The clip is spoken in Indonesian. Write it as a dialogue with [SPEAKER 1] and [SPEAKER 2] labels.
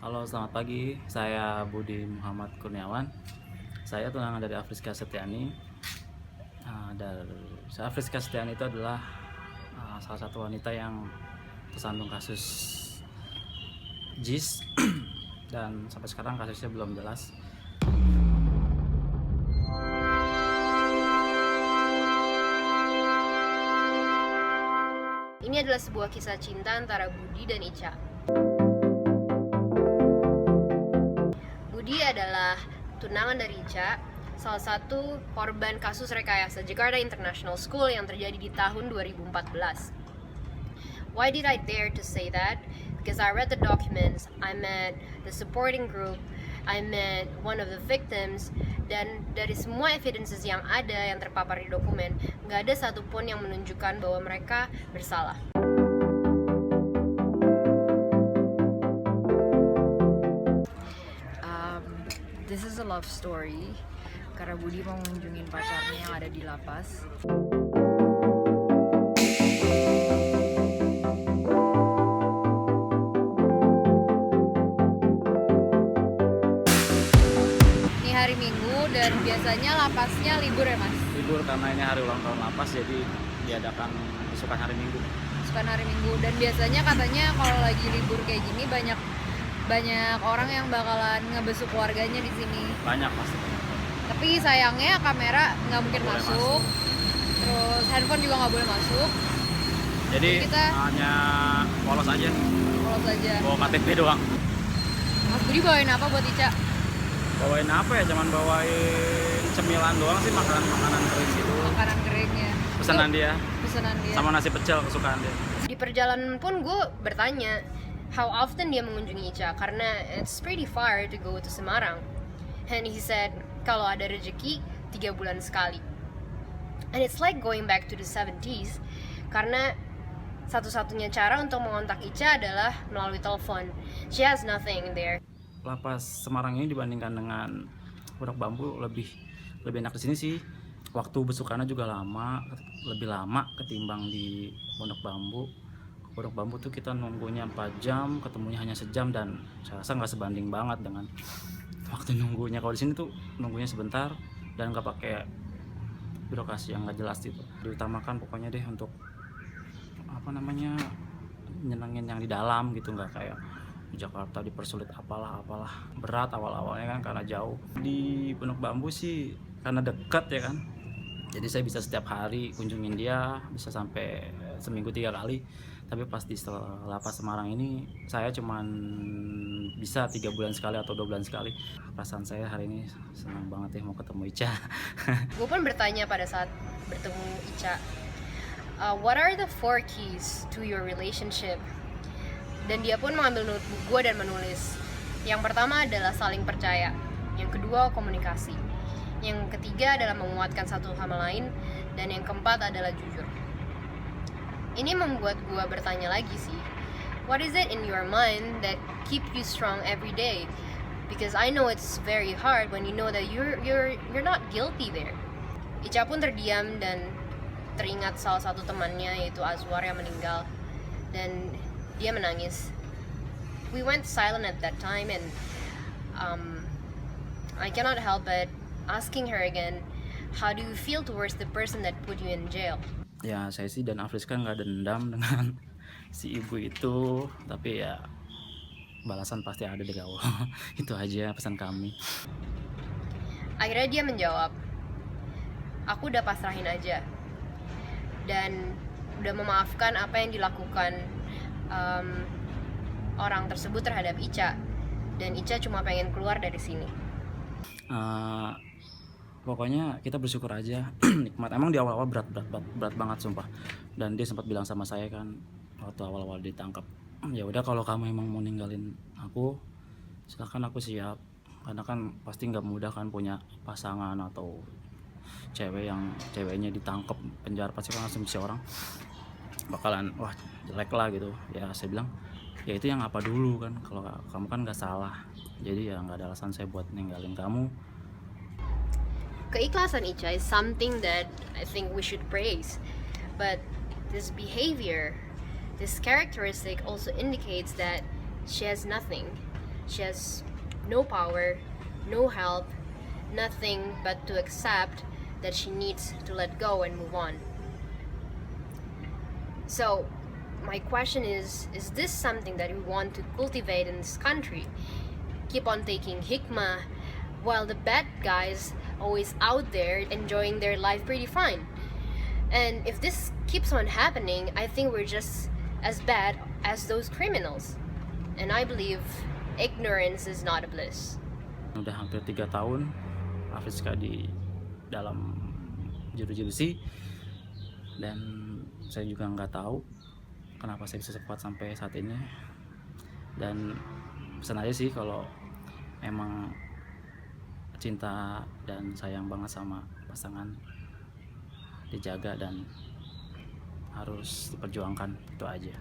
[SPEAKER 1] Halo, selamat pagi. Saya Budi Muhammad Kurniawan. Saya tunangan dari Afriska Setiani. Afriska Setiani itu adalah salah satu wanita yang tersandung kasus JIS dan sampai sekarang kasusnya belum jelas.
[SPEAKER 2] Ini adalah sebuah kisah cinta antara Budi dan Ica. Budi adalah tunangan dari Ica, salah satu korban kasus rekayasa Jakarta International School yang terjadi di tahun 2014. Why did I dare to say that? Because I read the documents, I met the supporting group, I met one of the victims, dan dari semua evidences yang ada yang terpapar di dokumen, nggak ada satupun yang menunjukkan bahwa mereka bersalah.
[SPEAKER 3] This is a love story karena Budi mau mengunjungin pacarnya yang ada di lapas. Ini hari Minggu dan biasanya lapasnya libur ya Mas?
[SPEAKER 1] Libur karena ini hari ulang tahun lapas, jadi diadakan besokan hari Minggu.
[SPEAKER 3] Besokan hari Minggu, dan biasanya katanya kalau lagi libur kayak gini banyak orang yang bakalan ngebesuk keluarganya di sini.
[SPEAKER 1] Banyak pasti.
[SPEAKER 3] Tapi sayangnya kamera nggak mungkin masuk. Terus handphone juga nggak boleh masuk.
[SPEAKER 1] Jadi
[SPEAKER 3] kita
[SPEAKER 1] hanya polos aja.
[SPEAKER 3] Polos aja.
[SPEAKER 1] Bawa KTP doang.
[SPEAKER 3] Mas Budi bawain apa buat Ica?
[SPEAKER 1] Bawain apa ya? Cuman bawain cemilan doang sih, makanan kering gitu.
[SPEAKER 3] Makanan keringnya.
[SPEAKER 1] Pesanan dia.
[SPEAKER 3] Pesanan dia.
[SPEAKER 1] Sama nasi pecel kesukaan dia.
[SPEAKER 2] Di perjalanan pun gue bertanya how often dia mengunjungi Ica, karena it's pretty far to go to Semarang. And he said kalau ada rezeki 3 bulan sekali. And it's like going back to the 70s, karena satu-satunya cara untuk mengontak Ica adalah melalui telepon. She has nothing there.
[SPEAKER 1] Lapas Semarang ini dibandingkan dengan Pondok Bambu lebih enak di sini sih. Waktu besukannya juga lebih lama ketimbang di Pondok Bambu. Pondok Bambu tuh kita nunggunya 4 jam, ketemunya hanya sejam, dan saya rasa nggak sebanding banget dengan waktu nunggunya. Kalau di sini tuh nunggunya sebentar dan nggak pakai birokrasi yang nggak jelas gitu. Diutamakan pokoknya deh untuk nyenengin yang di dalam gitu, nggak kayak di Jakarta dipersulit apalah berat awal-awalnya kan karena jauh. Di Pondok Bambu sih karena dekat ya kan, jadi saya bisa setiap hari kunjungin dia, bisa sampai seminggu 3 kali. Tapi pas di lapas Semarang ini saya cuman bisa 3 bulan sekali atau 2 bulan sekali. Perasaan saya hari ini senang banget ya mau ketemu Ica.
[SPEAKER 2] Gue pun bertanya pada saat bertemu Ica, what are the 4 keys to your relationship? Dan dia pun mengambil notebook gue dan menulis. Yang pertama adalah saling percaya. Yang kedua komunikasi. Yang ketiga adalah menguatkan satu sama lain. Dan yang keempat adalah jujur. Ini membuat gue bertanya lagi sih, what is it in your mind that keep you strong every day? Because I know it's very hard when you know that you're not guilty there. Ica pun terdiam dan teringat salah satu temannya, yaitu Azwar, yang meninggal, dan dia menangis. We went silent at that time, and I cannot help but asking her again, how do you feel towards the person that put you in jail?
[SPEAKER 1] Ya saya sih dan Afriska nggak dendam dengan si ibu itu, tapi ya balasan pasti ada dari Allah. Itu aja pesan kami.
[SPEAKER 2] Akhirnya dia menjawab, aku udah pasrahin aja dan udah memaafkan apa yang dilakukan orang tersebut terhadap Ica, dan Ica cuma pengen keluar dari sini.
[SPEAKER 1] Pokoknya kita bersyukur aja. Nikmat. Emang di awal-awal berat banget sumpah. Dan dia sempat bilang sama saya kan waktu awal-awal ditangkap, ya udah kalau kamu emang mau ninggalin aku, silakan, aku siap. Karena kan pasti nggak mudah kan punya pasangan atau ceweknya ditangkap penjara, pasti kan asumsi orang bakalan wah jelek lah gitu. Ya saya bilang ya itu yang apa dulu kan, kalau kamu kan nggak salah, jadi ya nggak ada alasan saya buat ninggalin kamu.
[SPEAKER 2] Keikhlasan Ica is something that I think we should praise, but this behavior, this characteristic also indicates that she has nothing. She has no power, no help, nothing but to accept that she needs to let go and move on. So, my question is this something that we want to cultivate in this country? Keep on taking hikmah while the bad guys always out there enjoying their life pretty fine. And if this keeps on happening, I think we're just as bad as those criminals. And I believe ignorance is not a bliss.
[SPEAKER 1] Udah hampir 3 tahun Afriska di dalam jeruji besi, dan saya juga nggak tahu kenapa saya bisa sekuat sampai saat ini. Dan pesan aja sih, kalau emang cinta dan sayang banget sama pasangan, dijaga dan harus diperjuangkan, itu aja.